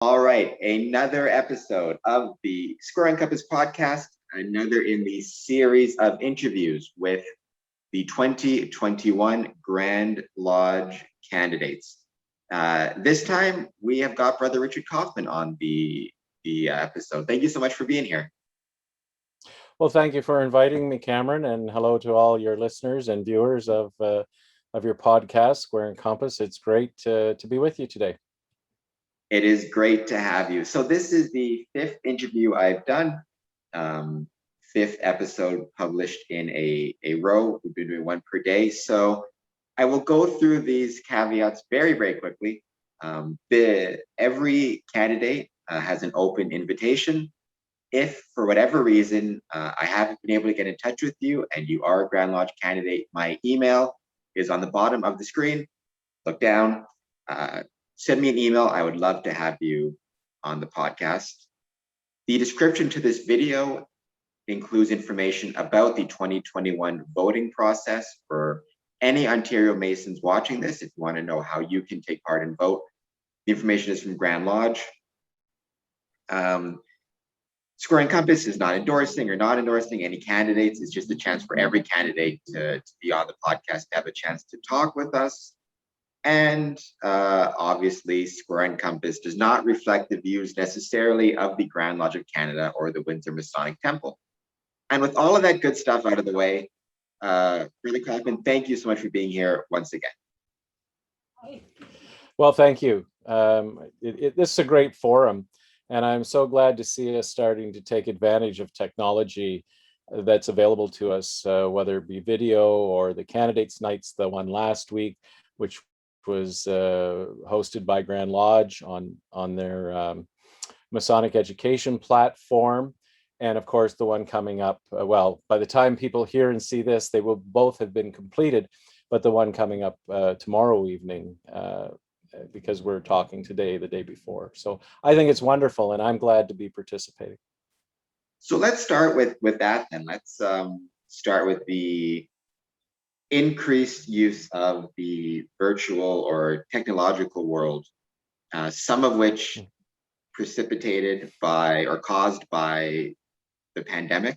All right, another episode of the Square and Compass podcast, another in the series of interviews with the 2021 Grand Lodge candidates. This time, we have got Brother Richard Kaufman on the episode. Thank you so much for being here. Well, thank you for inviting me, Cameron, and hello to all your listeners and viewers of your podcast, Square and Compass. It's great to be with you today. It is great to have you. So this is the fifth interview I've done, fifth episode published in a row. We've been doing one per day. So I will go through these caveats very, very quickly. Every candidate has an open invitation. If for whatever reason I haven't been able to get in touch with you and you are a Grand Lodge candidate, my email is on the bottom of the screen. Look down. Send me an email. I would love to have you on the podcast. The description to this video includes information about the 2021 voting process for any Ontario Masons watching this. If you want to know how you can take part and vote, the information is from Grand Lodge. Square and Compass is not endorsing or not endorsing any candidates. It's just a chance for every candidate to be on the podcast, to have a chance to talk with us. And obviously, Square and Compass does not reflect the views necessarily of the Grand Lodge of Canada or the Windsor Masonic Temple. And with all of that good stuff out of the way, Brother Kaufman, thank you so much for being here once again. Well, thank you. This is a great forum, and I'm so glad to see us starting to take advantage of technology that's available to us, whether it be video or the candidates' nights, the one last week, which was hosted by Grand Lodge on their Masonic education platform. And of course, the one coming up, well, by the time people hear and see this, they will both have been completed, but the one coming up tomorrow evening, because we're talking today, the day before. So I think it's wonderful, and I'm glad to be participating. So let's start with that, and let's start with the increased use of the virtual or technological world, some of which precipitated by or caused by the pandemic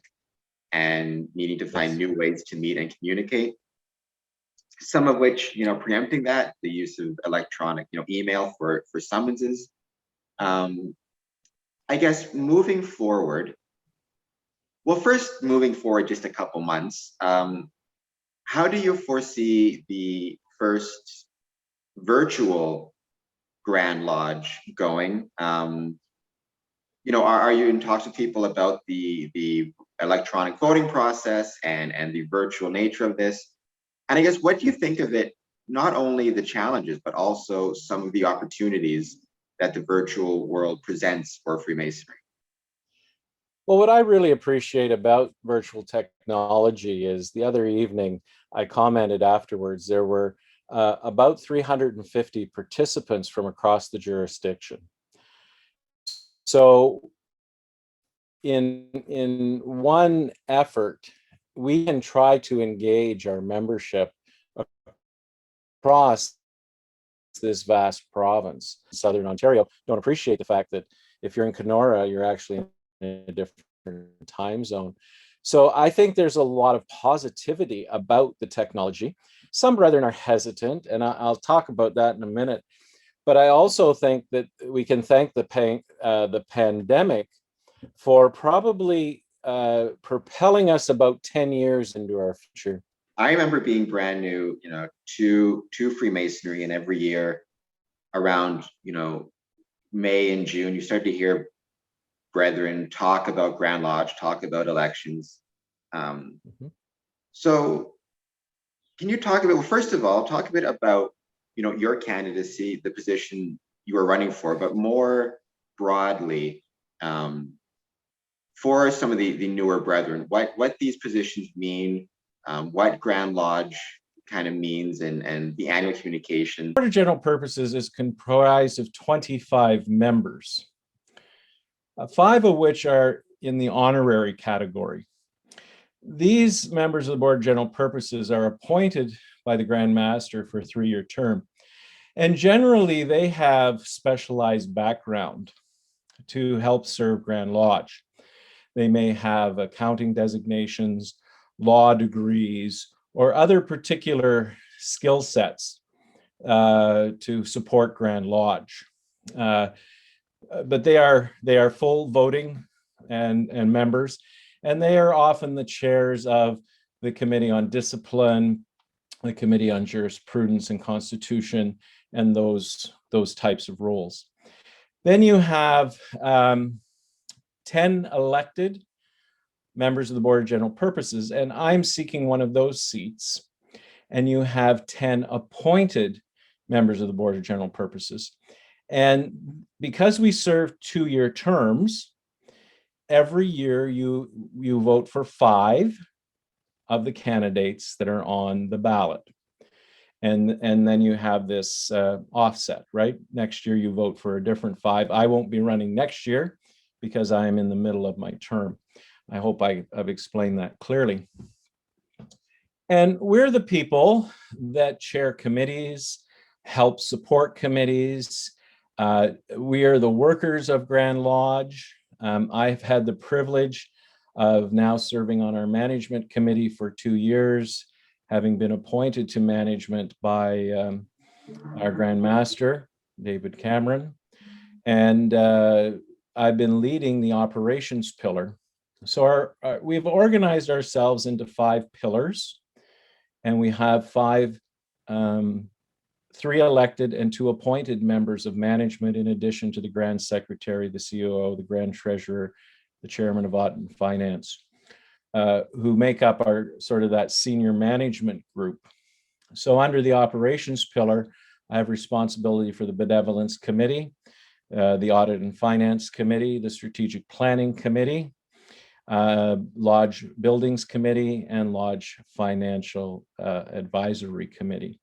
and needing to find new ways to meet and communicate. Some of which, preempting that, the use of electronic, email for summonses. I guess moving forward, just a couple months, how do you foresee the first virtual Grand Lodge going? Are you in talks with people about the electronic voting process and the virtual nature of this? And I guess, what do you think of it, not only the challenges, but also some of the opportunities that the virtual world presents for Freemasonry? Well, what I really appreciate about virtual technology is the other evening, I commented afterwards, there were about 350 participants from across the jurisdiction. So in one effort, we can try to engage our membership across this vast province. Southern Ontario don't appreciate the fact that if you're in Kenora, you're actually in a different time zone. So I think there's a lot of positivity about the technology. Some brethren are hesitant, and I'll talk about that in a minute. But I also think that we can thank the pandemic for probably propelling us about 10 years into our future. I remember being brand new, to Freemasonry, and every year around, May and June, you start to hear brethren talk about Grand Lodge, talk about elections. So can you talk about, well, first of all, talk a bit about, your candidacy, the position you are running for, but more broadly, for some of the newer brethren, what these positions mean, what Grand Lodge kind of means, and the annual communication. The Board of General Purposes is comprised of 25 members, 5 of which are in the honorary category. These members of the Board of General Purposes are appointed by the Grand Master for a 3-year term. And generally, they have specialized background to help serve Grand Lodge. They may have accounting designations, law degrees, or other particular skill sets to support Grand Lodge. But they are full voting and members, and they are often the chairs of the Committee on Discipline, the Committee on Jurisprudence and Constitution, and those types of roles. Then you have 10 elected members of the Board of General Purposes, and I'm seeking one of those seats. And you have 10 appointed members of the Board of General Purposes. And because we serve 2-year terms, every year you vote for 5 of the candidates that are on the ballot. And then you have this offset, right? Next year you vote for a different 5. I won't be running next year because I am in the middle of my term. I hope I've explained that clearly. And we're the people that chair committees, help support committees. We are the workers of Grand Lodge. I've had the privilege of now serving on our management committee for 2 years, having been appointed to management by our Grand Master, David Cameron. And I've been leading the operations pillar. So we've organized ourselves into 5 pillars, and we have 5, 3 elected and 2 appointed members of management, in addition to the Grand Secretary, the COO, the Grand Treasurer, the Chairman of Audit and Finance, who make up our sort of that senior management group. So under the operations pillar, I have responsibility for the Benevolence Committee, the Audit and Finance Committee, the Strategic Planning Committee, Lodge Buildings Committee, and Lodge Financial Advisory Committee.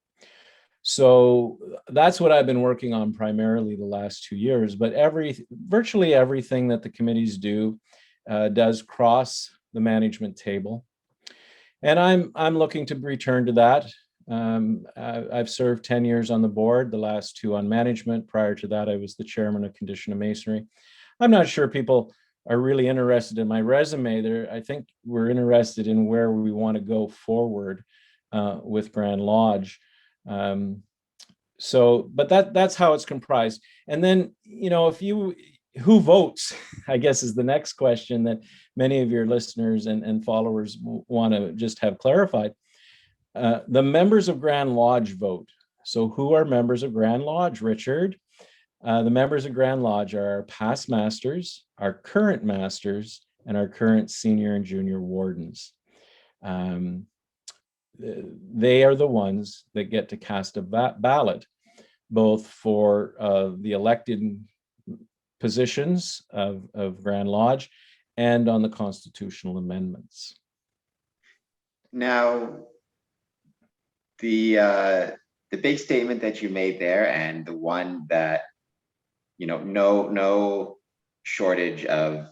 So that's what I've been working on primarily the last 2 years, but virtually everything that the committees do does cross the management table. And I'm looking to return to that. I've served 10 years on the board, the last 2 on management. Prior to that, I was the chairman of Condition of Masonry. I'm not sure people are really interested in my resume. I think we're interested in where we want to go forward with Grand Lodge. But that's how it's comprised. And then, who votes, I guess, is the next question that many of your listeners and followers want to just have clarified. The members of Grand Lodge vote. So who are members of Grand Lodge, Richard? The members of Grand Lodge are our past masters, our current masters, and our current senior and junior wardens. They are the ones that get to cast a ballot, both for the elected positions of Grand Lodge and on the constitutional amendments. Now, the big statement that you made there, and the one that, no shortage of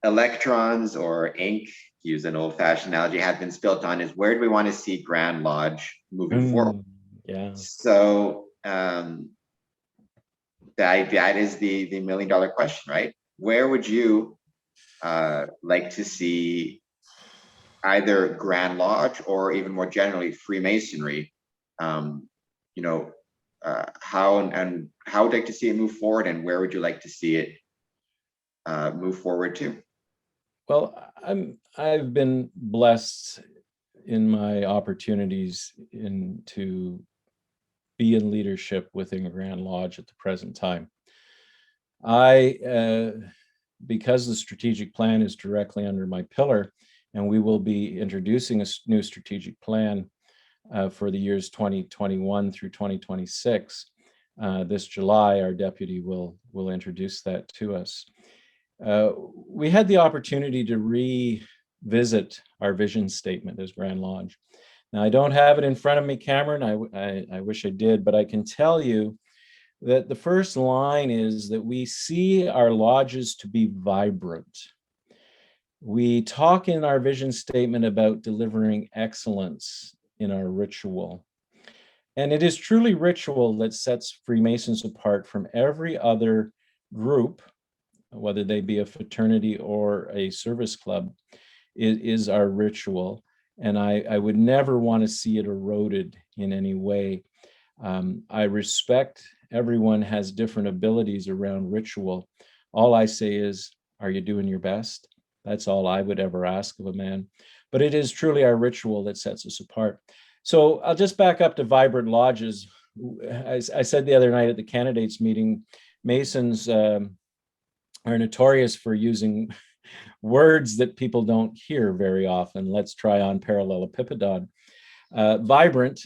electrons or ink, to use an old-fashioned analogy, have been spilt on, is where do we want to see Grand Lodge moving forward? Yeah. So that is the $1 million question, right? Where would you like to see either Grand Lodge or, even more generally, Freemasonry? How would you like to see it move forward, and where would you like to see it move forward to? Well, I've been blessed in my opportunities to be in leadership within Grand Lodge at the present time. Because the strategic plan is directly under my pillar, and we will be introducing a new strategic plan for the years 2021 through 2026. This July, our deputy will introduce that to us. We had the opportunity to revisit our vision statement as Grand Lodge. Now, I don't have it in front of me, Cameron. I wish I did, but I can tell you that the first line is that we see our lodges to be vibrant. We talk in our vision statement about delivering excellence in our ritual. And it is truly ritual that sets Freemasons apart from every other group, whether they be a fraternity or a service club. It is our ritual. And I would never want to see it eroded in any way. I respect everyone has different abilities around ritual. All I say is, are you doing your best? That's all I would ever ask of a man. But it is truly our ritual that sets us apart. So I'll just back up to vibrant lodges. As I said the other night at the candidates meeting, Masons are notorious for using words that people don't hear very often. Let's try on parallelepipedon. Vibrant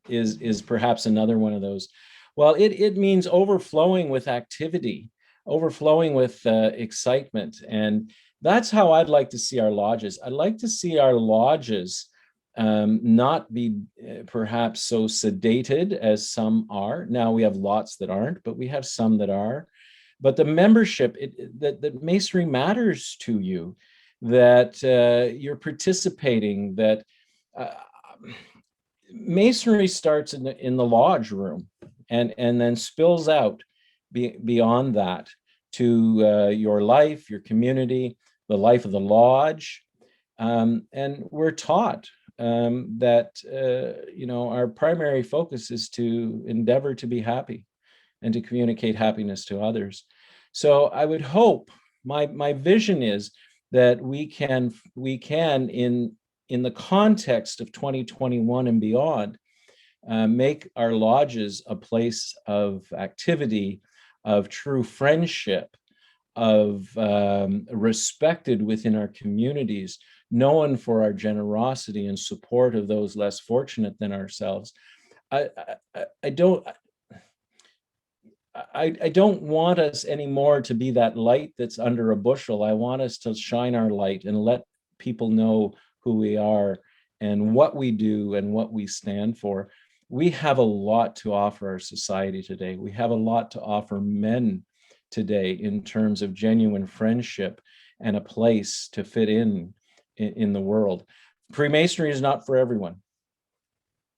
is perhaps another one of those. Well, it means overflowing with activity, overflowing with excitement. And that's how I'd like to see our lodges. I'd like to see our lodges not be perhaps so sedated as some are. Now we have lots that aren't, but we have some that are. But the membership, that Masonry matters to you, that you're participating, that Masonry starts in the lodge room and then spills out beyond that to your life, your community, the life of the lodge. And we're taught that our primary focus is to endeavor to be happy and to communicate happiness to others. So I would hope, my vision is that we can in the context of 2021 and beyond, make our lodges a place of activity, of true friendship, of respected within our communities, known for our generosity and support of those less fortunate than ourselves. I don't want us anymore to be that light that's under a bushel. I want us to shine our light and let people know who we are and what we do and what we stand for. We have a lot to offer our society today. We have a lot to offer men today in terms of genuine friendship and a place to fit in the world. Freemasonry is not for everyone.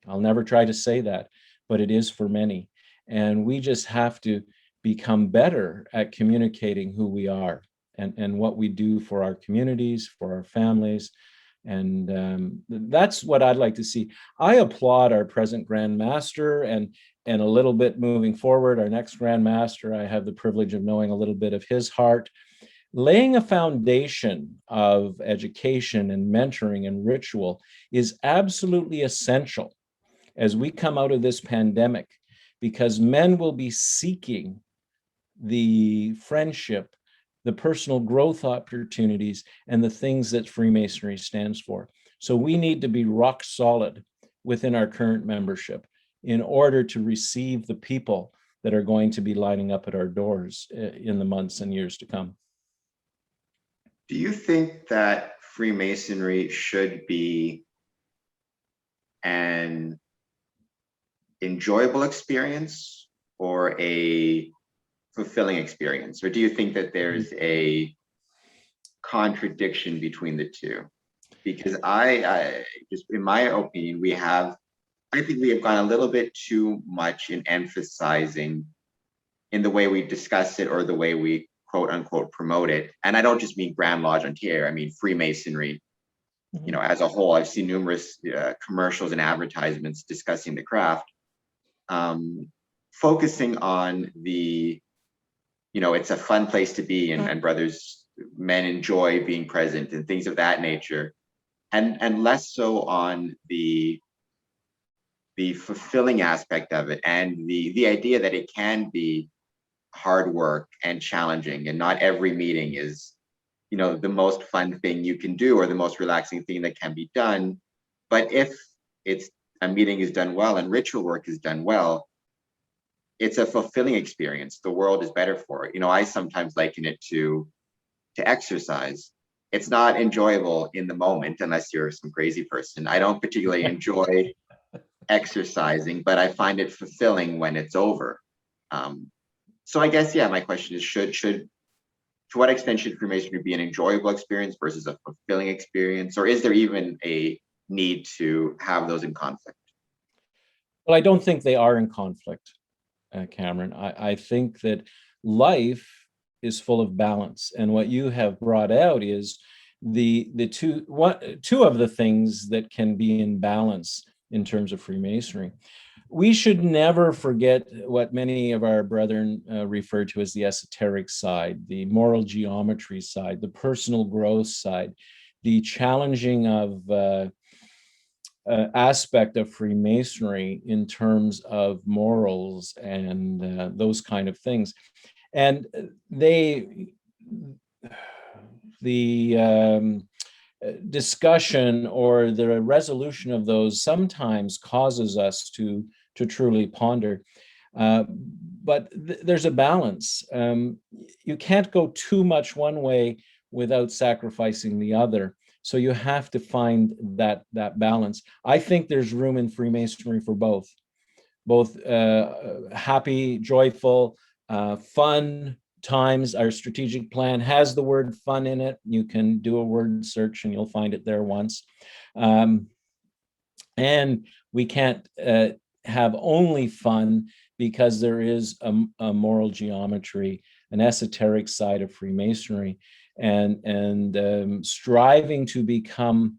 I'll never try to say that, but it is for many. And we just have to become better at communicating who we are and what we do for our communities, for our families. And that's what I'd like to see. I applaud our present Grand Master and a little bit moving forward, our next Grand Master. I have the privilege of knowing a little bit of his heart. Laying a foundation of education and mentoring and ritual is absolutely essential as we come out of this pandemic, because men will be seeking the friendship, the personal growth opportunities, and the things that Freemasonry stands for. So we need to be rock solid within our current membership in order to receive the people that are going to be lining up at our doors in the months and years to come. Do you think that Freemasonry should be an enjoyable experience or a fulfilling experience? Or do you think that there's a contradiction between the two? Because I just, in my opinion, I think we have gone a little bit too much in emphasizing in the way we discuss it or the way we quote unquote promote it. And I don't just mean Grand Lodge Ontario, I mean Freemasonry, as a whole. I've seen numerous commercials and advertisements discussing the craft, focusing on the, it's a fun place to be, and brothers, men enjoy being present and things of that nature, and less so on the fulfilling aspect of it, and the idea that it can be hard work and challenging, and not every meeting is the most fun thing you can do or the most relaxing thing that can be done. But if a meeting is done well and ritual work is done well, it's a fulfilling experience. The world is better for it. I sometimes liken it to exercise. It's not enjoyable in the moment unless you're some crazy person. I don't particularly enjoy exercising, but I find it fulfilling when it's over. So I guess, my question is, to what extent should Freemasonry be an enjoyable experience versus a fulfilling experience? Or is there even a need to have those in conflict? Well, I don't think they are in conflict, Cameron. I think that life is full of balance, and what you have brought out is two of the things that can be in balance in terms of Freemasonry. We should never forget what many of our brethren refer to as the esoteric side, the moral geometry side, the personal growth side, the challenging of aspect of Freemasonry in terms of morals and those kind of things. And the discussion or the resolution of those sometimes causes us to truly ponder. But there's a balance. You can't go too much one way without sacrificing the other. So you have to find that balance. I think there's room in Freemasonry for both happy, joyful, fun times. Our strategic plan has the word fun in it. You can do a word search and you'll find it there once. And we can't have only fun, because there is a moral geometry, an esoteric side of Freemasonry, and striving to become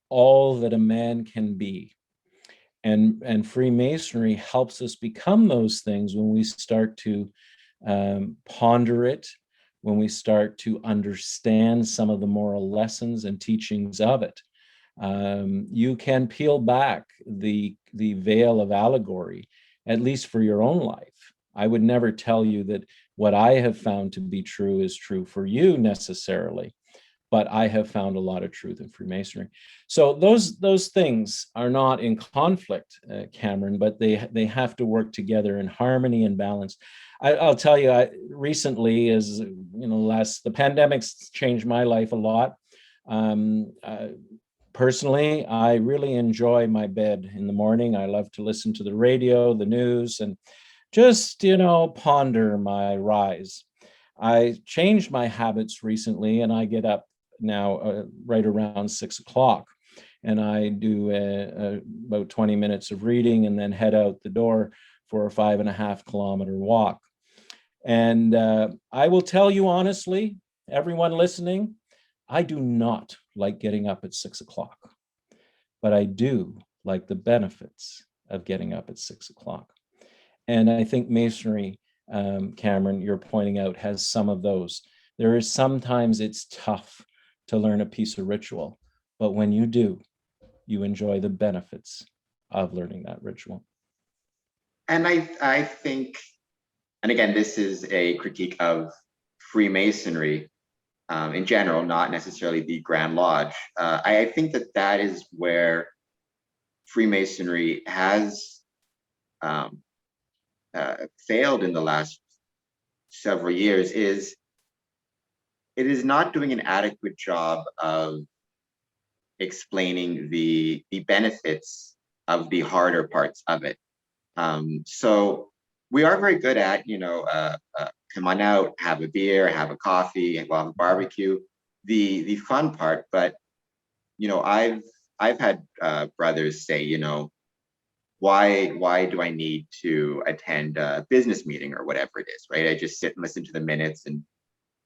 all that a man can be. And Freemasonry helps us become those things when we start to ponder it, when we start to understand some of the moral lessons and teachings of it. You can peel back the veil of allegory, at least for your own life. I would never tell you that what I have found to be true is true for you necessarily, but I have found a lot of truth in Freemasonry. So those things are not in conflict, Cameron, but they have to work together in harmony and balance. I'll tell you, recently, as you know, the pandemic's changed my life a lot. Personally, I really enjoy my bed in the morning. I love to listen to the radio, the news, and just, ponder my rise. I changed my habits recently, and I get up now right around 6 o'clock. And I do about 20 minutes of reading and then head out the door for a 5.5-kilometer walk. And I will tell you honestly, everyone listening, I do not like getting up at 6 o'clock, but I do like the benefits of getting up at 6 o'clock. And I think Masonry, Cameron, you're pointing out, has some of those. There is sometimes it's tough to learn a piece of ritual, but when you do, you enjoy the benefits of learning that ritual. And I think, and again, this is a critique of Freemasonry in general, not necessarily the Grand Lodge. I think that is where Freemasonry has failed in the last several years. Is it is not doing an adequate job of explaining the benefits of the harder parts of it. So we are very good at, come on out, have a beer, have a coffee, and we'll have a barbecue, the fun part. But I've had brothers say, why do I need to attend a business meeting or whatever it is, right? I just sit and listen to the minutes and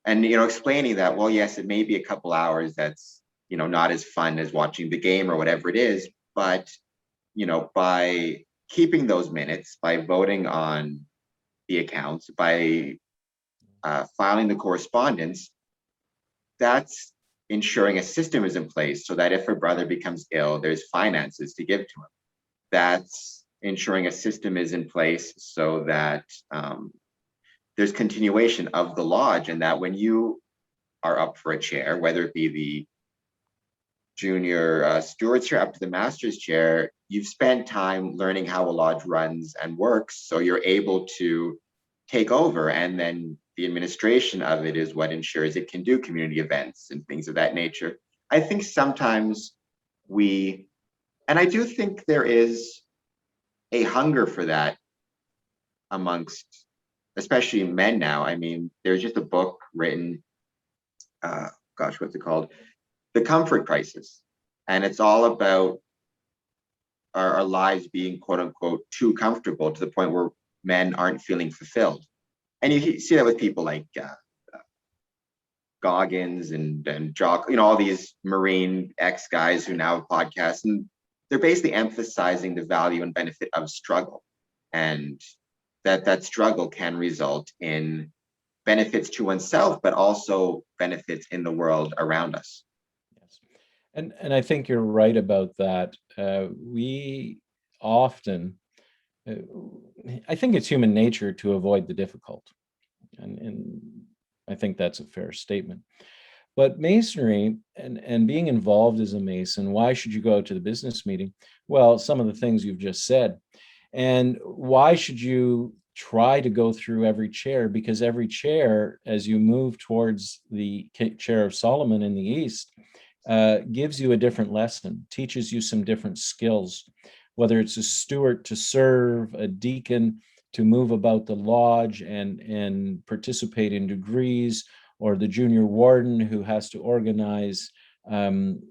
explaining that, well, yes, it may be a couple hours that's not as fun as watching the game or whatever it is, but by keeping those minutes, by voting on the accounts, by filing the correspondence, that's ensuring a system is in place so that if a brother becomes ill, there's finances to give to him. That's ensuring a system is in place so that there's continuation of the lodge, and that when you are up for a chair, whether it be the junior steward's chair up to the master's chair, you've spent time learning how a lodge runs and works, so you're able to take over, and then the administration of it is what ensures it can do community events and things of that nature. I think sometimes and I do think there is a hunger for that amongst especially men now. I mean, there's just a book written, what's it called? The Comfort Crisis. And it's all about our lives being quote unquote too comfortable to the point where men aren't feeling fulfilled. And you see that with people like Goggins and Jock, all these Marine ex guys who now have podcasts, and they're basically emphasizing the value and benefit of struggle, and that struggle can result in benefits to oneself, but also benefits in the world around us. Yes. And I think you're right about that. We often, I think it's human nature to avoid the difficult. And I think that's a fair statement. But Masonry and being involved as a Mason, why should you go to the business meeting? Well, some of the things you've just said. And why should you try to go through every chair? Because every chair, as you move towards the chair of Solomon in the East, gives you a different lesson, teaches you some different skills, whether it's a steward to serve, a deacon to move about the lodge and participate in degrees, or the junior warden who has to organize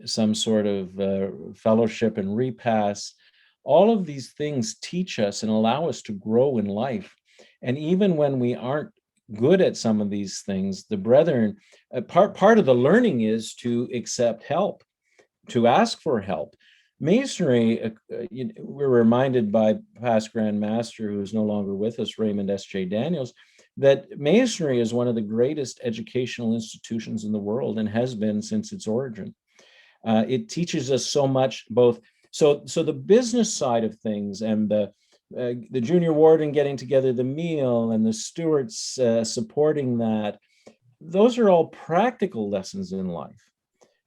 some sort of fellowship and repass. All of these things teach us and allow us to grow in life. And even when we aren't good at some of these things, the brethren, part of the learning is to accept help, to ask for help. Masonry, we're reminded by past Grand Master, who is no longer with us, Raymond S.J. Daniels, that Masonry is one of the greatest educational institutions in the world and has been since its origin. It teaches us so much, both so the business side of things, and the junior warden getting together the meal and the stewards supporting that. Those are all practical lessons in life.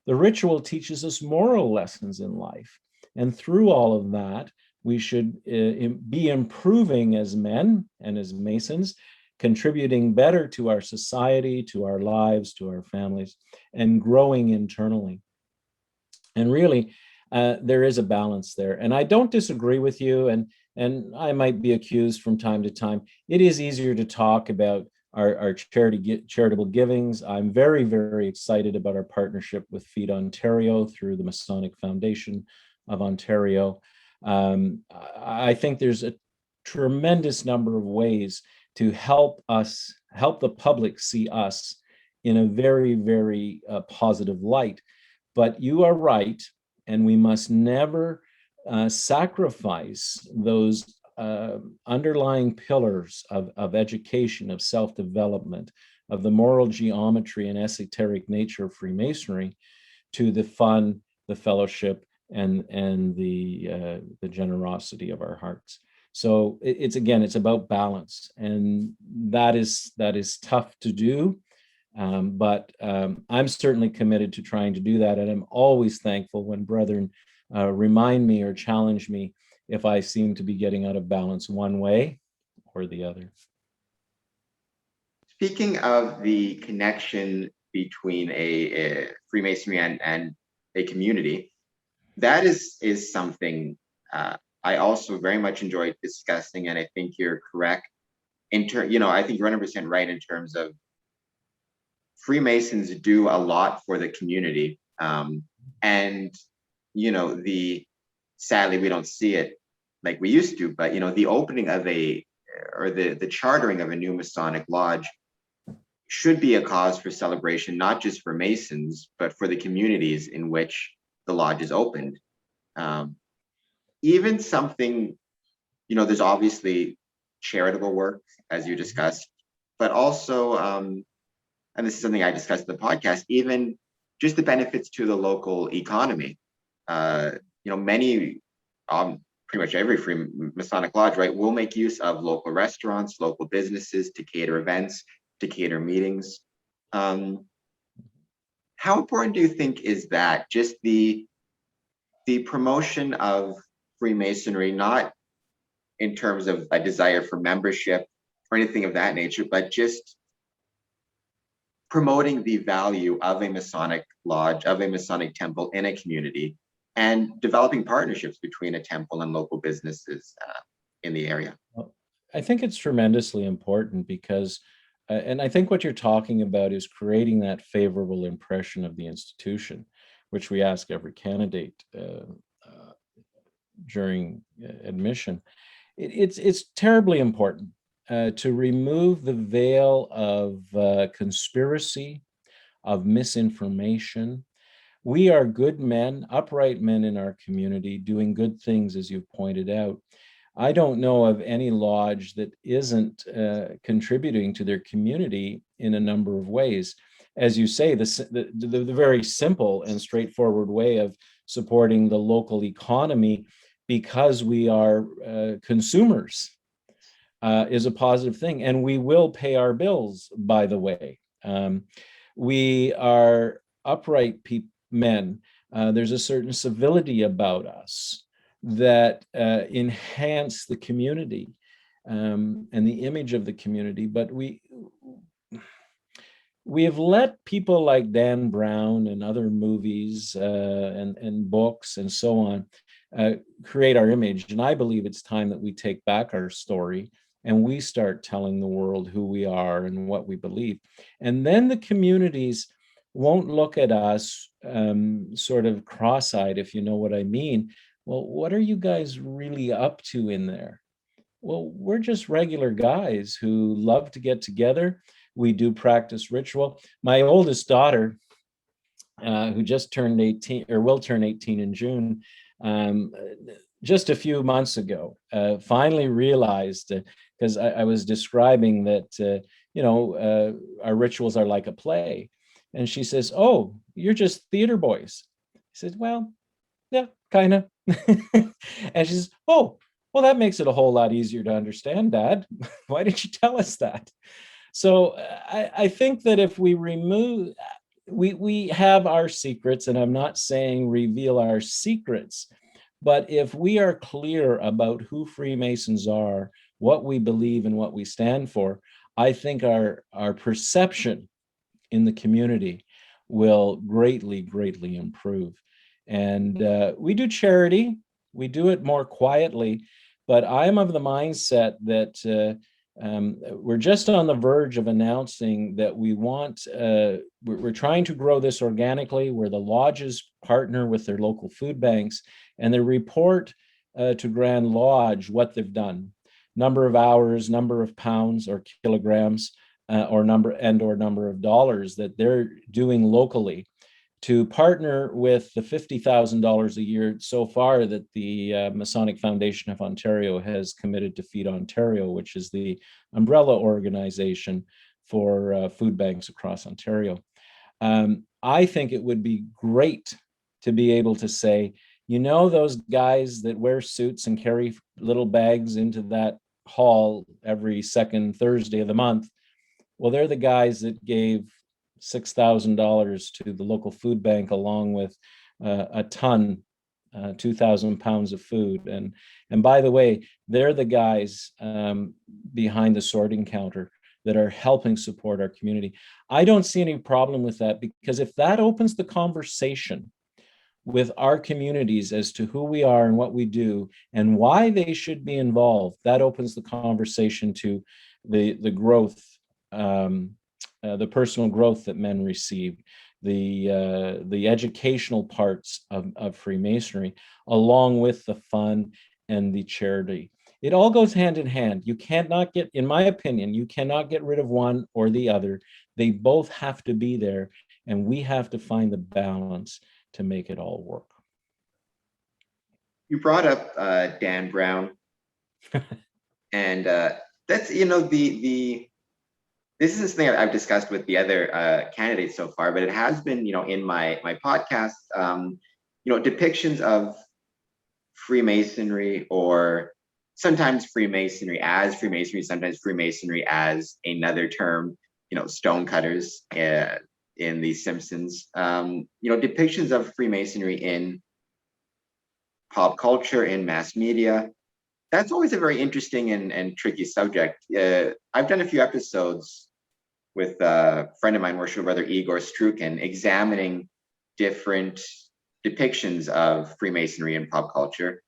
The ritual teaches us moral lessons in life. And through all of that, we should be improving as men and as Masons, contributing better to our society, to our lives, to our families, and growing internally. And really, there is a balance there. And I don't disagree with you, and I might be accused from time to time. It is easier to talk about our charitable givings. I'm very, very excited about our partnership with Feed Ontario through the Masonic Foundation of Ontario. I think there's a tremendous number of ways to help the public see us in a very, very positive light. But you are right, and we must never sacrifice those underlying pillars of education, of self-development, of the moral geometry and esoteric nature of Freemasonry to the fun, the fellowship, and the generosity of our hearts. So it's about balance, and that is tough to do. But I'm certainly committed to trying to do that, and I'm always thankful when brethren remind me or challenge me if I seem to be getting out of balance one way or the other. Speaking of the connection between a Freemasonry and a community, that is something I also very much enjoy discussing, and I think you're correct. I think you're 100% right in terms of Freemasons do a lot for the community, and sadly we don't see it like we used to, but the opening of the chartering of a new Masonic lodge should be a cause for celebration, not just for Masons, but for the communities in which the lodge is opened. Even something, there's obviously charitable work, as you discussed, but also, and this is something I discussed in the podcast, even just the benefits to the local economy. Many, pretty much every Free Masonic lodge, right, will make use of local restaurants, local businesses to cater events, to cater meetings. How important do you think is that? Just the promotion of Freemasonry, not in terms of a desire for membership or anything of that nature, but just promoting the value of a Masonic lodge, of a Masonic temple in a community, and developing partnerships between a temple and local businesses in the area. Well, I think it's tremendously important because, and I think what you're talking about is creating that favorable impression of the institution, which we ask every candidate during admission. It's terribly important to remove the veil of conspiracy, of misinformation. We are good men, upright men in our community, doing good things, as you've pointed out. I don't know of any lodge that isn't contributing to their community in a number of ways. As you say, the very simple and straightforward way of supporting the local economy because we are consumers is a positive thing. And we will pay our bills, by the way. We are upright men. There's a certain civility about us that enhance the community and the image of the community. But we have let people like Dan Brown and other movies and books and so on create our image. And I believe it's time that we take back our story and we start telling the world who we are and what we believe. And then the communities won't look at us sort of cross-eyed, if you know what I mean. Well, what are you guys really up to in there? Well, we're just regular guys who love to get together. We do practice ritual. My oldest daughter, who just turned 18 or will turn 18 in June, just a few months ago, finally realized, because I was describing that, our rituals are like a play. And she says, "Oh, you're just theater boys." I said, "Well, yeah, kind of." And she says, "Oh, well, that makes it a whole lot easier to understand, Dad. Why didn't you tell us that?" So I think that if we remove, we have our secrets, and I'm not saying reveal our secrets, but if we are clear about who Freemasons are, what we believe and what we stand for, I think our perception in the community will greatly, greatly improve. And we do charity, we do it more quietly, but I'm of the mindset that we're just on the verge of announcing that we want, we're trying to grow this organically, where the lodges partner with their local food banks and they report to Grand Lodge what they've done, number of hours, number of pounds or kilograms, or number of dollars that they're doing locally to partner with the $50,000 a year so far that the Masonic Foundation of Ontario has committed to Feed Ontario, which is the umbrella organization for food banks across Ontario. I think it would be great to be able to say, those guys that wear suits and carry little bags into that hall every second Thursday of the month, well, they're the guys that gave $6,000 to the local food bank, along with a ton, 2,000 pounds of food. And by the way, they're the guys behind the sorting counter that are helping support our community. I don't see any problem with that, because if that opens the conversation with our communities as to who we are and what we do and why they should be involved, that opens the conversation to the growth, the personal growth that men receive, the educational parts of Freemasonry, along with the fun and the charity. It all goes hand in hand. You cannot get, in my opinion, you cannot get rid of one or the other. They both have to be there, and we have to find the balance to make it all work. You brought up Dan Brown, and that's this is something I've discussed with the other candidates so far, but it has been in my podcast, depictions of Freemasonry, or sometimes Freemasonry as Freemasonry, sometimes Freemasonry as another term, stonecutters in The Simpsons, depictions of Freemasonry in pop culture, in mass media. That's always a very interesting and tricky subject. I've done a few episodes with a friend of mine, worshipful brother Igor Strukin, examining different depictions of Freemasonry in pop culture.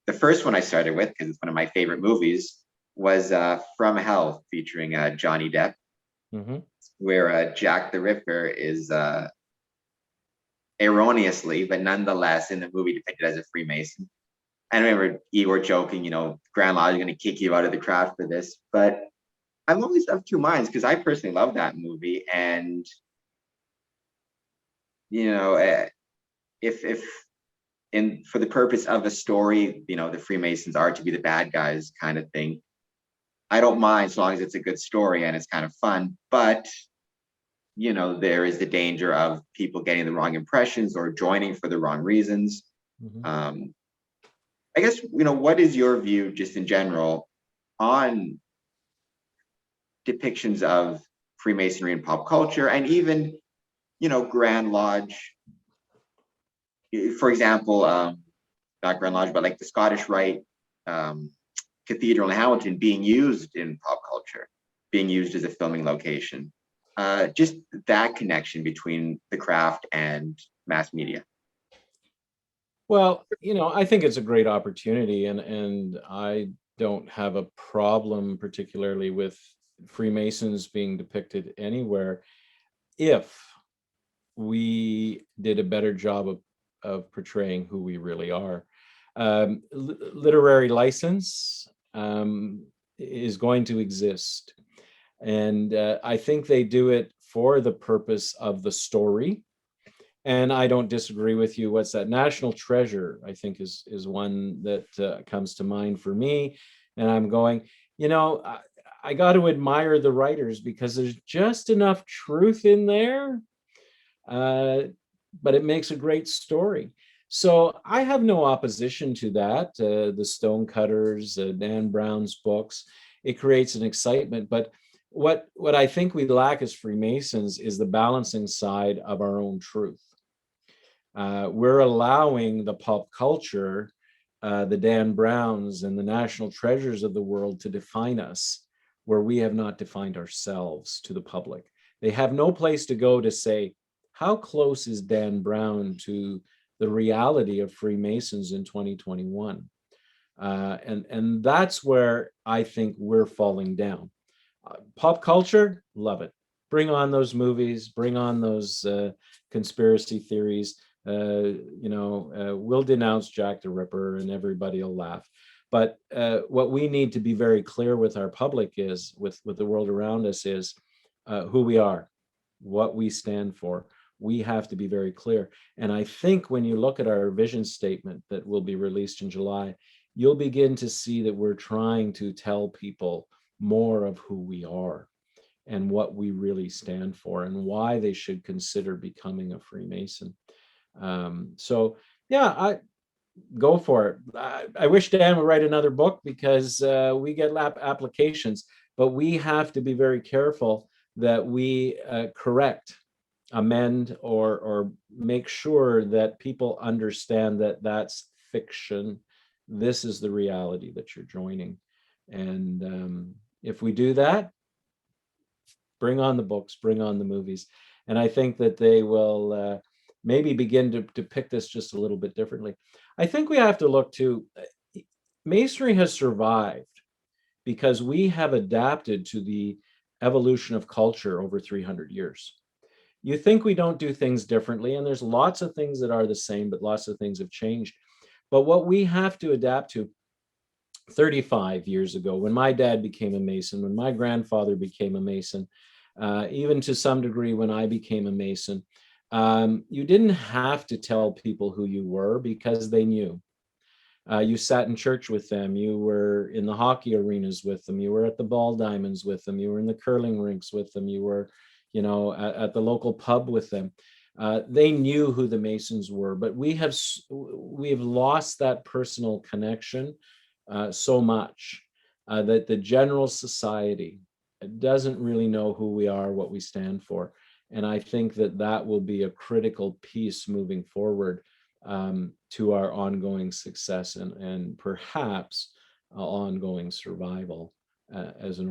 The first one I started with, because it's one of my favorite movies, was From Hell, featuring Johnny Depp, where Jack the Ripper is erroneously, but nonetheless in the movie, depicted as a Freemason. I remember you were joking, you know, Grand Lodge is going to kick you out of the craft for this, but I'm always of two minds because I personally love that movie, and you know, if in for the purpose of a story, you know, the Freemasons are to be the bad guys kind of thing. I don't mind as long as it's a good story and it's kind of fun, but you know, there is the danger of people getting the wrong impressions or joining for the wrong reasons. Mhm. I guess, you know, what is your view just in general on depictions of Freemasonry in pop culture and even, you know, Grand Lodge, for example, not Grand Lodge, but like the Scottish Rite um, Cathedral in Hamilton being used in pop culture, being used as a filming location. Just that connection between the craft and mass media. Well, you know, I think it's a great opportunity, and I don't have a problem particularly with Freemasons being depicted anywhere if we did a better job of portraying who we really are. Literary license is going to exist, and I think they do it for the purpose of the story. And I don't disagree with you. What's that? National Treasure, I think, is one that comes to mind for me. And I'm going, you know, I got to admire the writers because there's just enough truth in there, uh, but it makes a great story. So I have no opposition to that. The Stonecutters, Dan Brown's books, it creates an excitement. But what I think we lack as Freemasons is the balancing side of our own truth. We're allowing the pop culture, the Dan Browns and the national treasures of the world to define us, where we have not defined ourselves to the public. They have no place to go to say, how close is Dan Brown to the reality of Freemasons in 2021? And that's where I think we're falling down. Pop culture, love it. Bring on those movies, bring on those conspiracy theories. We'll denounce Jack the Ripper and everybody will laugh. But what we need to be very clear with our public is, with the world around us, is who we are, what we stand for. We have to be very clear. And I think when you look at our vision statement that will be released in July, you'll begin to see that we're trying to tell people more of who we are and what we really stand for and why they should consider becoming a Freemason. So yeah, I go for it. I wish Dan would write another book because we get applications, but we have to be very careful that we correct, amend, or make sure that people understand that that's fiction. This is the reality that you're joining. And if we do that, bring on the books, bring on the movies. And I think that they will maybe begin to depict this just a little bit differently. I think we have to look to, Masonry has survived because we have adapted to the evolution of culture over 300 years. You think we don't do things differently, and there's lots of things that are the same, but lots of things have changed. But what we have to adapt to, 35 years ago, when my dad became a Mason, when my grandfather became a Mason, even to some degree when I became a Mason, you didn't have to tell people who you were because they knew. You sat in church with them, you were in the hockey arenas with them, you were at the ball diamonds with them, you were in the curling rinks with them, you were, at the local pub with them. They knew who the Masons were, but we've lost that personal connection so much that the general society doesn't really know who we are, what we stand for. And I think that will be a critical piece moving forward to our ongoing success and perhaps ongoing survival as an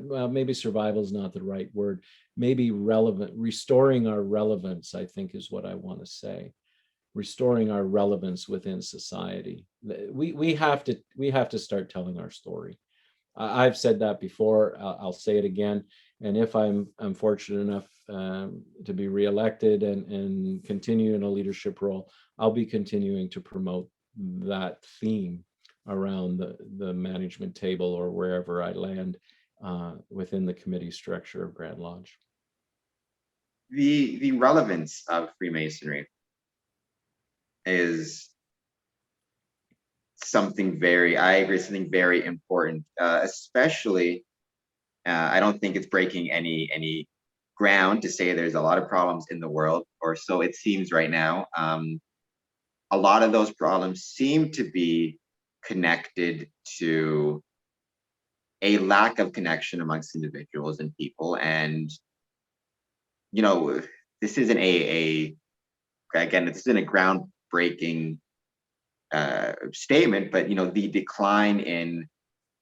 well, maybe survival is not the right word. Maybe restoring our relevance, I think, is what I want to say. Restoring our relevance within society. We have to start telling our story. I've said that before. I'll say it again. And if I'm fortunate enough to be reelected and continue in a leadership role, I'll be continuing to promote that theme around the management table or wherever I land within the committee structure of Grand Lodge. The relevance of Freemasonry is something very, I agree, something very important, especially, I don't think it's breaking any ground to say there's a lot of problems in the world, or so it seems right now. A lot of those problems seem to be connected to a lack of connection amongst individuals and people. And, you know, this isn't again, this isn't a groundbreaking statement, but, you know, the decline in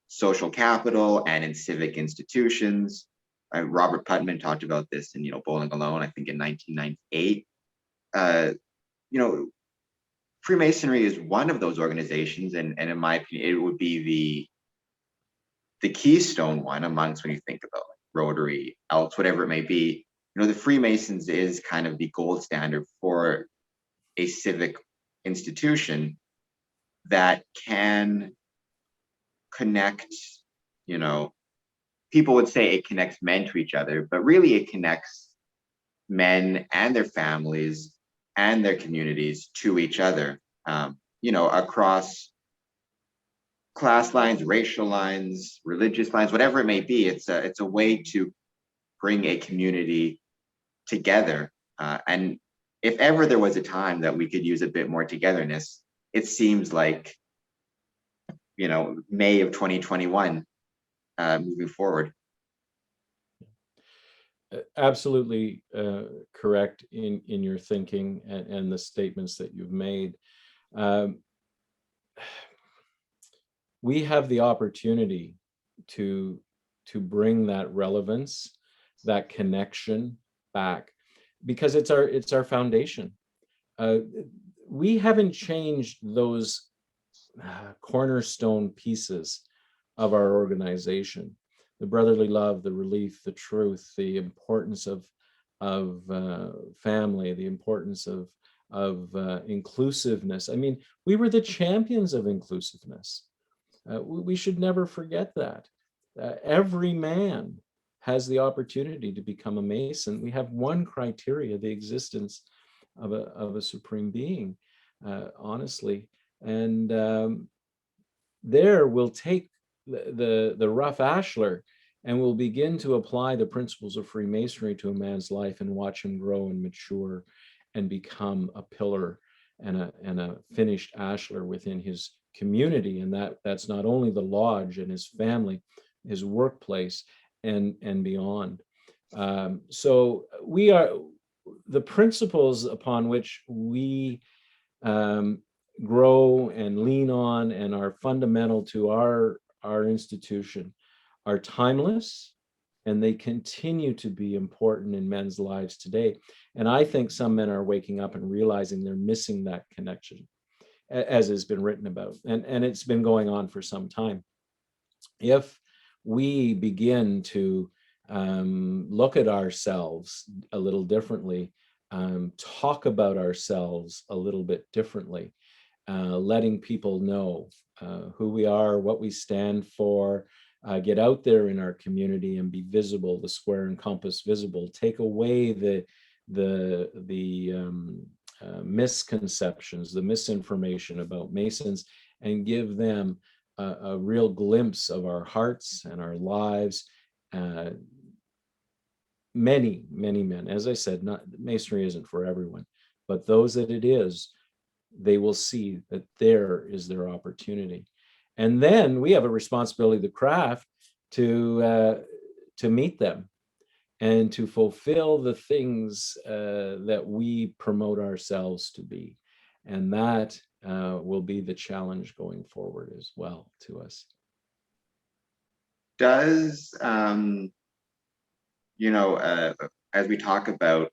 social capital and in civic institutions. Robert Putnam talked about this in, you know, Bowling Alone, I think in 1998. You know, Freemasonry is one of those organizations, and in my opinion, it would be the keystone one amongst, when you think about like Rotary, Elks, whatever it may be. You know, the Freemasons is kind of the gold standard for a civic institution that can connect, you know, people would say it connects men to each other, but really it connects men and their families and their communities to each other, you know, across class lines, racial lines, religious lines, whatever it may be. It's a way to bring a community together. And if ever there was a time that we could use a bit more togetherness, it seems like, you know, May of 2021, moving forward. Absolutely correct in your thinking and the statements that you've made. We have the opportunity to bring that relevance, that connection back, because it's our foundation. We haven't changed those cornerstone pieces of our organization: the brotherly love, the relief, the truth, the importance of family, the importance of inclusiveness. I mean, we were the champions of inclusiveness. We should never forget that. Every man has the opportunity to become a Mason. We have one criteria: the existence of a supreme being, honestly. And there we'll take the rough ashlar and we'll begin to apply the principles of Freemasonry to a man's life and watch him grow and mature and become a pillar and a finished ashlar within his community. And that's not only the lodge and his family, his workplace, and beyond. So we are the principles upon which we grow and lean on and are fundamental to our institution are timeless, and they continue to be important in men's lives today. And I think some men are waking up and realizing they're missing that connection, as has been written about, and it's been going on for some time. If we begin to look at ourselves a little differently, talk about ourselves a little bit differently, letting people know who we are, what we stand for, get out there in our community and be visible, the square and compass visible, take away the misconceptions, the misinformation about Masons, and give them a real glimpse of our hearts and our lives. Many men, as I said, Masonry isn't for everyone, but those that it is, they will see that there is their opportunity. And then we have a responsibility, the craft, to meet them and to fulfill the things that we promote ourselves to be. And that will be the challenge going forward as well to us. Does, you know, as we talk about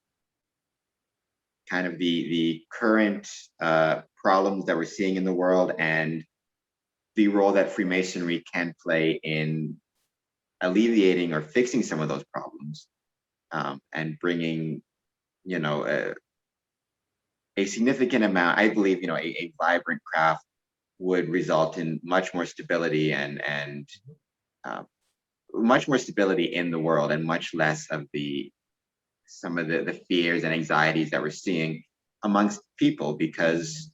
kind of the current problems that we're seeing in the world and the role that Freemasonry can play in alleviating or fixing some of those problems, and bringing, you know, a significant amount, I believe, you know, a vibrant craft would result in much more stability and much more stability in the world, and much less of some of the fears and anxieties that we're seeing amongst people, because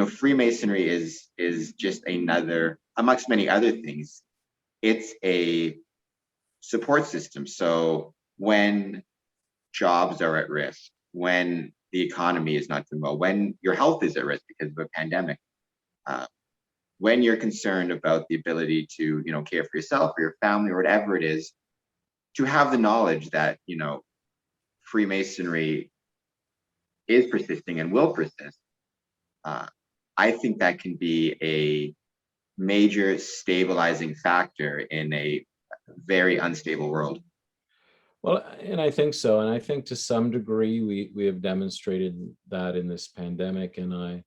Freemasonry is just another, amongst many other things, it's a support system. So when jobs are at risk, when the economy is not doing well, when your health is at risk because of a pandemic, when you're concerned about the ability to, care for yourself or your family or whatever it is, to have the knowledge that, Freemasonry is persisting and will persist, I think that can be a major stabilizing factor in a very unstable world. Well, and I think so. And I think to some degree we have demonstrated that in this pandemic. And I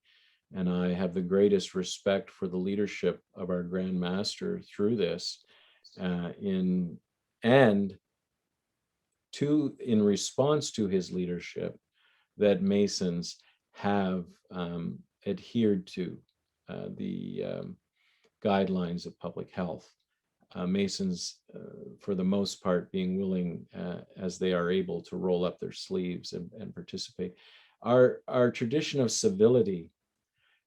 have the greatest respect for the leadership of our Grand Master through this, in response to his leadership, that Masons have adhered to the guidelines of public health. Masons, for the most part, being willing, as they are able, to roll up their sleeves and participate. Our tradition of civility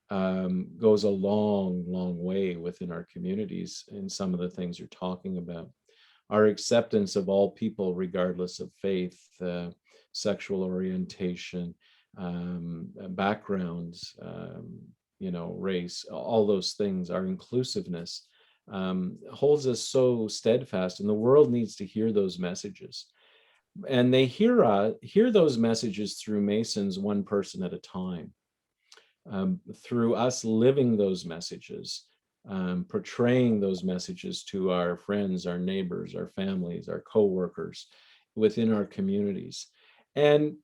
goes a long, long way within our communities in some of the things you're talking about. Our acceptance of all people, regardless of faith, sexual orientation, backgrounds, race, all those things, our inclusiveness, holds us so steadfast, and the world needs to hear those messages. And they hear those messages through Masons, one person at a time, through us living those messages, portraying those messages to our friends, our neighbors, our families, our co-workers within our communities. And,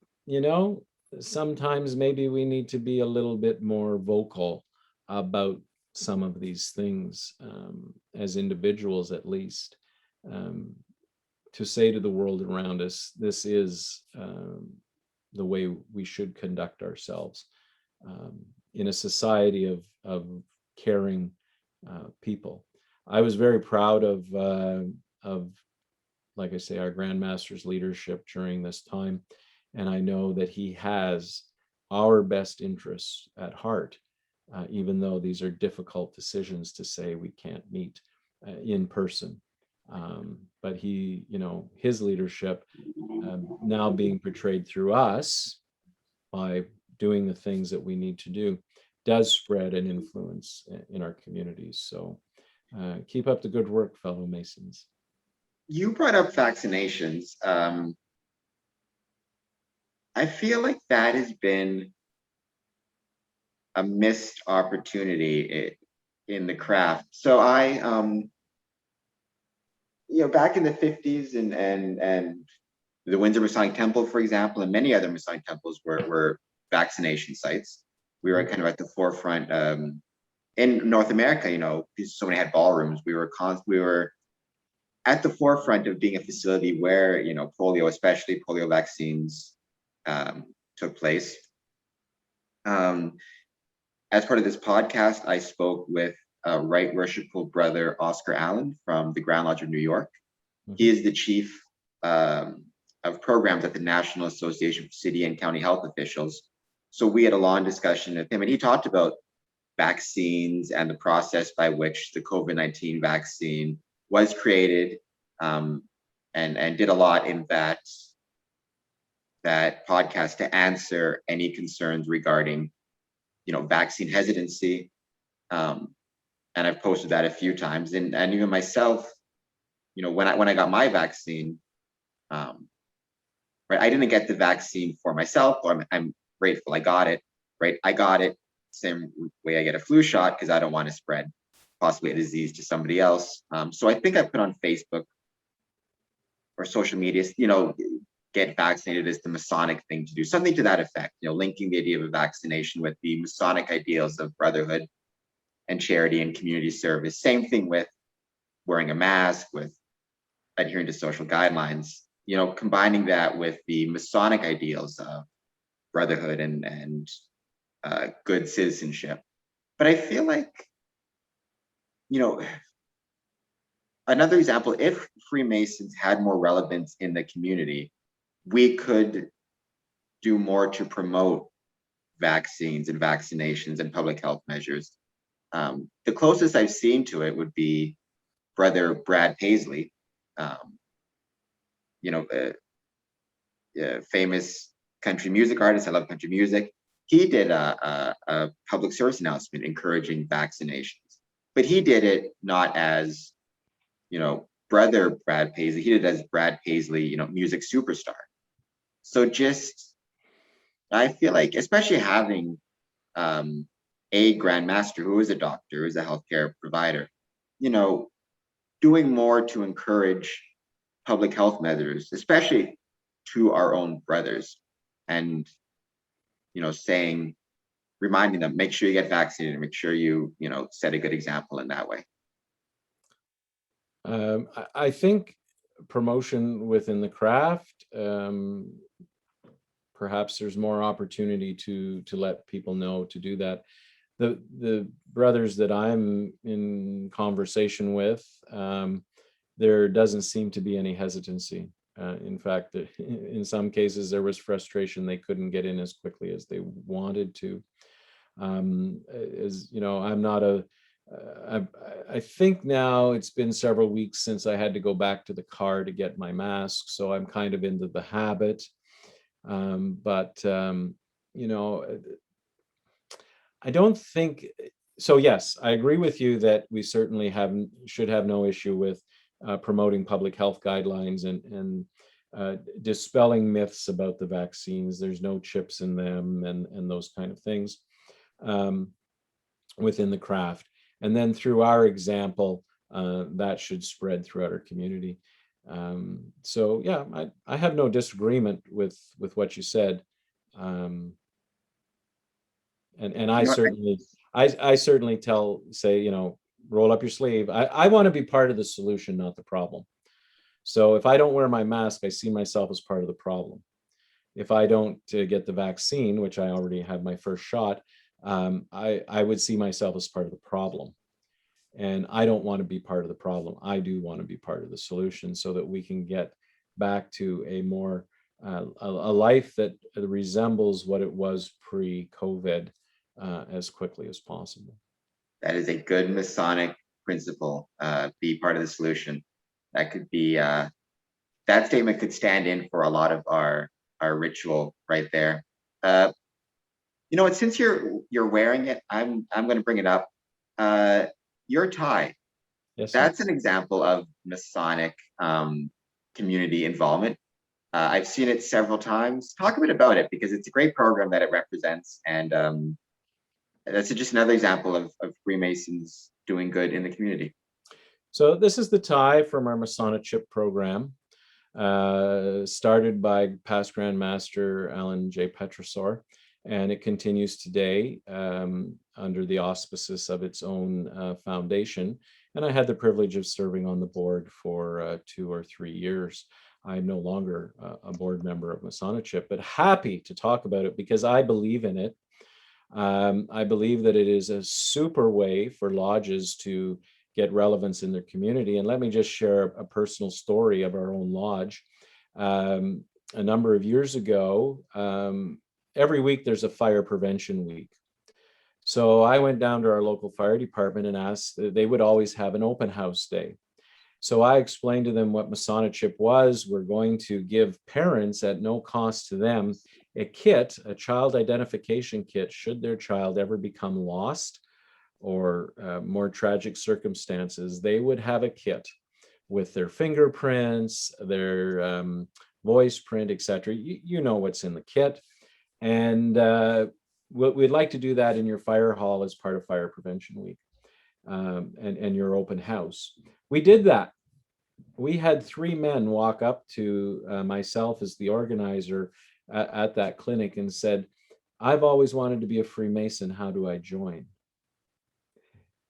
sometimes maybe we need to be a little bit more vocal about some of these things, as individuals at least, to say to the world around us, this is the way we should conduct ourselves in a society of caring people. I was very proud of, like I say, our Grand Master's leadership during this time. And I know that he has our best interests at heart, even though these are difficult decisions to say we can't meet in person. But he, his leadership, now being portrayed through us by doing the things that we need to do, does spread and influence in our communities. So keep up the good work, fellow Masons. You brought up vaccinations. I feel like that has been a missed opportunity in the craft. So I, back in the 50s and the Windsor Masonic Temple, for example, and many other Masonic temples were vaccination sites. We were kind of at the forefront. In North America, because so many had ballrooms, we were at the forefront of being a facility where, polio, especially polio vaccines, took place. As part of this podcast, I spoke with Right Worshipful Brother Oscar Allen from the Grand Lodge of New York. Mm-hmm. He is the chief of programs at the National Association for City and County Health Officials. So we had a long discussion with him, and he talked about vaccines and the process by which the COVID-19 vaccine was created, and did a lot in that podcast to answer any concerns regarding, vaccine hesitancy. And I've posted that a few times, and even myself, when I got my vaccine, right, I didn't get the vaccine for myself, or I'm grateful I got it, right? I got it same way I get a flu shot, because I don't want to spread possibly a disease to somebody else. So I think I put on Facebook or social media, get vaccinated is the Masonic thing to do, something to that effect, linking the idea of a vaccination with the Masonic ideals of brotherhood and charity and community service. Same thing with wearing a mask, with adhering to social guidelines, combining that with the Masonic ideals of brotherhood and good citizenship. But I feel like, you know, another example, if Freemasons had more relevance in the community, we could do more to promote vaccines and vaccinations and public health measures. The closest I've seen to it would be Brother Brad Paisley, um, you know, famous country music artist. I love country music. He did a public service announcement encouraging vaccinations, but he did it not as, Brother Brad Paisley. He did it as Brad Paisley, music superstar. So just, I feel like, especially having a grandmaster who is a doctor, who is a healthcare provider, you know, doing more to encourage public health measures, especially to our own brothers, and saying, reminding them, make sure you get vaccinated, make sure you set a good example in that way. I think promotion within the craft, perhaps there's more opportunity to let people know to do that. The brothers that I'm in conversation with, there doesn't seem to be any hesitancy. In fact, in some cases, there was frustration they couldn't get in as quickly as they wanted to. As you know, I'm not a. I think now it's been several weeks since I had to go back to the car to get my mask, so I'm kind of into the habit. But I don't think so. Yes, I agree with you that we certainly should have no issue with promoting public health guidelines and dispelling myths about the vaccines. There's no chips in them and those kind of things within the craft. And then through our example, that should spread throughout our community. So yeah, I have no disagreement with what you said. And I You know, certainly, I certainly say, roll up your sleeve. I want to be part of the solution, not the problem. So if I don't wear my mask, I see myself as part of the problem. If I don't get the vaccine, which I already had my first shot, I would see myself as part of the problem. And I don't want to be part of the problem. I do want to be part of the solution so that we can get back to a more a life that resembles what it was pre-COVID as quickly as possible. that is a good Masonic principle. Be part of the solution. That could be that statement could stand in for a lot of our ritual right there. You know what? Since you're wearing it, I'm going to bring it up. Your tie. Yes, sir. That's an example of Masonic community involvement. I've seen it several times. Talk a bit about it, because it's a great program that it represents, and that's just another example of Freemasons doing good in the community. So this is the tie from our Masonship program, started by past Grand Master Alan J. Petrosor, and it continues today under the auspices of its own foundation. And I had the privilege of serving on the board for 2 or 3 years. I'm no longer a board member of Masonship, but happy to talk about it because I believe in it. I believe that it is a super way for lodges to get relevance in their community. And let me just share a personal story of our own lodge. A number of years ago, every week there's a fire prevention week. So I went down to our local fire department and asked, they would always have an open house day. So I explained to them what Masonship was. We're going to give parents at no cost to them a kit, a child identification kit, should their child ever become lost or more tragic circumstances. They would have a kit with their fingerprints, their voice print, etc. You know what's in the kit. And we'd like to do that in your fire hall as part of Fire Prevention Week and your open house. We did that. We had 3 men walk up to myself as the organizer at that clinic and said, I've always wanted to be a Freemason. How do I join?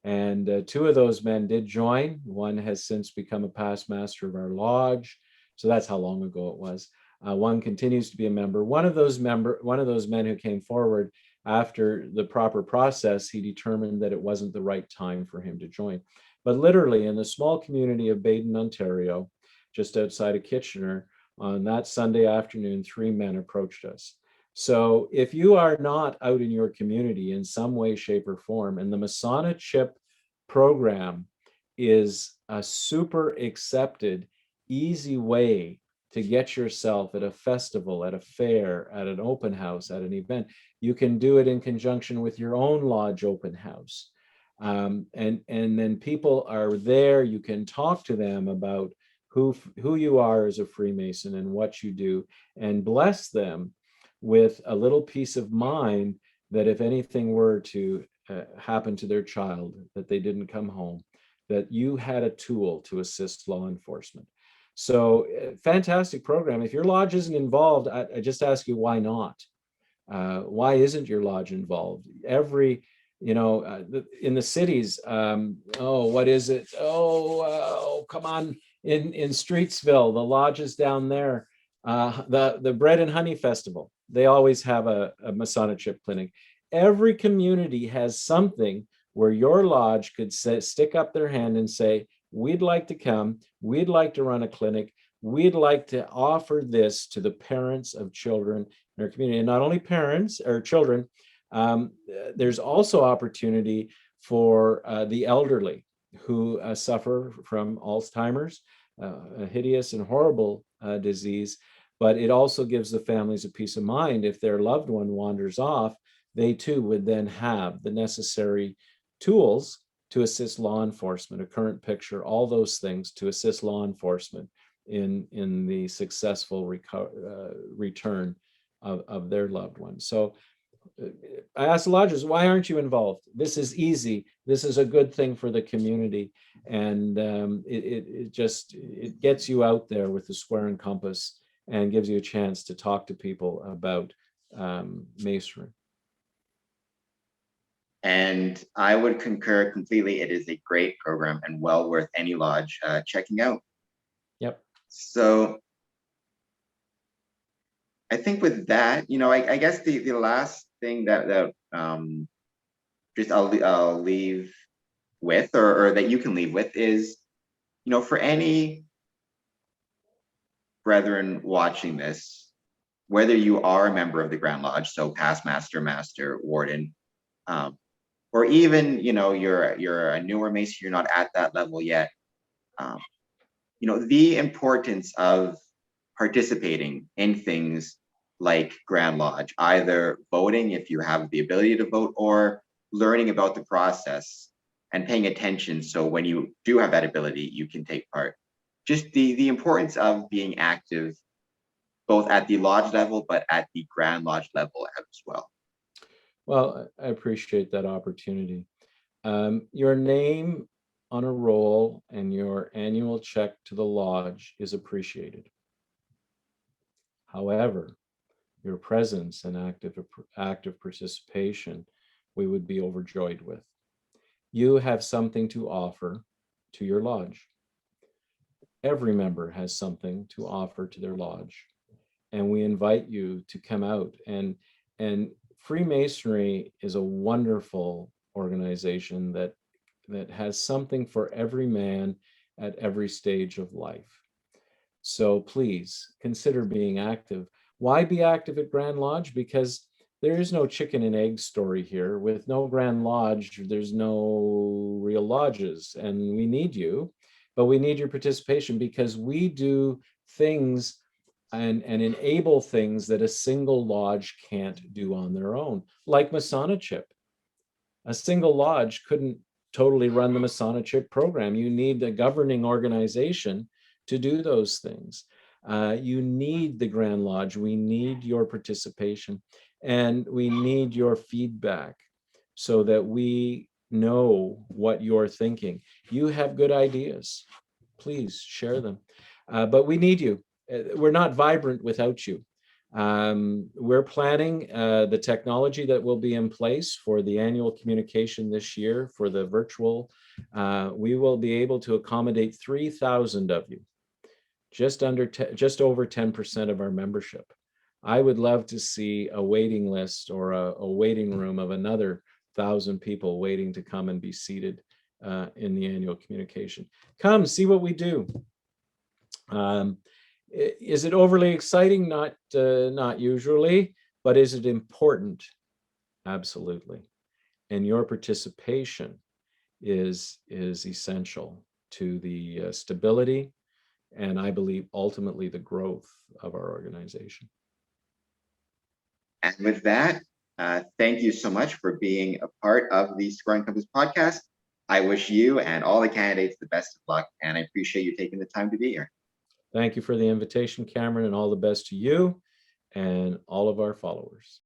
And 2 of those men did join. One has since become a past master of our lodge. So that's how long ago it was. One continues to be a member. One of those men who came forward after the proper process, he determined that it wasn't the right time for him to join. But literally, in the small community of Baden, Ontario, just outside of Kitchener, on that Sunday afternoon, 3 men approached us. So if you are not out in your community in some way, shape, or form, and the Masonship program is a super accepted, easy way to get yourself at a festival, at a fair, at an open house, at an event. You can do it in conjunction with your own lodge open house. And then people are there. You can talk to them about who you are as a Freemason and what you do, and bless them with a little peace of mind that if anything were to happen to their child, that they didn't come home, that you had a tool to assist law enforcement. So fantastic program. If your lodge isn't involved, I just ask you, why not? Why isn't your lodge involved? Every, in the cities, what is it? Come on, in Streetsville, the lodges down there, the Bread and Honey Festival, they always have a Masonship clinic. Every community has something where your lodge could stick up their hand and say, we'd like to come, we'd like to run a clinic, we'd like to offer this to the parents of children in our community. And not only parents or children, there's also opportunity for the elderly who suffer from Alzheimer's, a hideous and horrible disease, but it also gives the families a peace of mind. If their loved one wanders off, they too would then have the necessary tools to assist law enforcement, a current picture, all those things to assist law enforcement in the successful return of their loved ones. So I asked the lodges, why aren't you involved? This is easy. This is a good thing for the community. And it gets you out there with the square and compass and gives you a chance to talk to people about Masonry. And I would concur completely. It is a great program and well worth any lodge checking out. Yep. So I think with that, I guess the last thing that just I'll leave with, or that you can leave with, is, for any brethren watching this, whether you are a member of the Grand Lodge, so past master, warden, or even you're a newer Mason, you're not at that level yet. The importance of participating in things like Grand Lodge, either voting if you have the ability to vote, or learning about the process and paying attention, so when you do have that ability, you can take part. Just the importance of being active, both at the lodge level, but at the Grand Lodge level as well. Well, I appreciate that opportunity. Your name on a roll and your annual check to the lodge is appreciated. However, your presence and active participation, we would be overjoyed with. You have something to offer to your lodge. Every member has something to offer to their lodge, and we invite you to come out. And Freemasonry is a wonderful organization that has something for every man at every stage of life. So please consider being active. Why be active at Grand Lodge? Because there is no chicken and egg story here. With no Grand Lodge, there's no real lodges, and we need you, but we need your participation, because we do things and enable things that a single lodge can't do on their own, like Masonship. A single lodge couldn't totally run the Masonship program. You need a governing organization to do those things. You need the Grand Lodge. We need your participation, and we need your feedback so that we know what you're thinking. You have good ideas. Please share them. But we need you. We're not vibrant without you. We're planning the technology that will be in place for the annual communication this year for the virtual. We will be able to accommodate 3,000 of you, just over 10% of our membership. I would love to see a waiting list or a waiting room of another 1,000 people waiting to come and be seated in the annual communication. Come see what we do. Is it overly exciting? Not usually, but is it important? Absolutely. And your participation is essential to the stability and, I believe, ultimately the growth of our organization. And with that, thank you so much for being a part of the Square and Compass podcast. I wish you and all the candidates the best of luck, and I appreciate you taking the time to be here. Thank you for the invitation, Cameron, and all the best to you and all of our followers.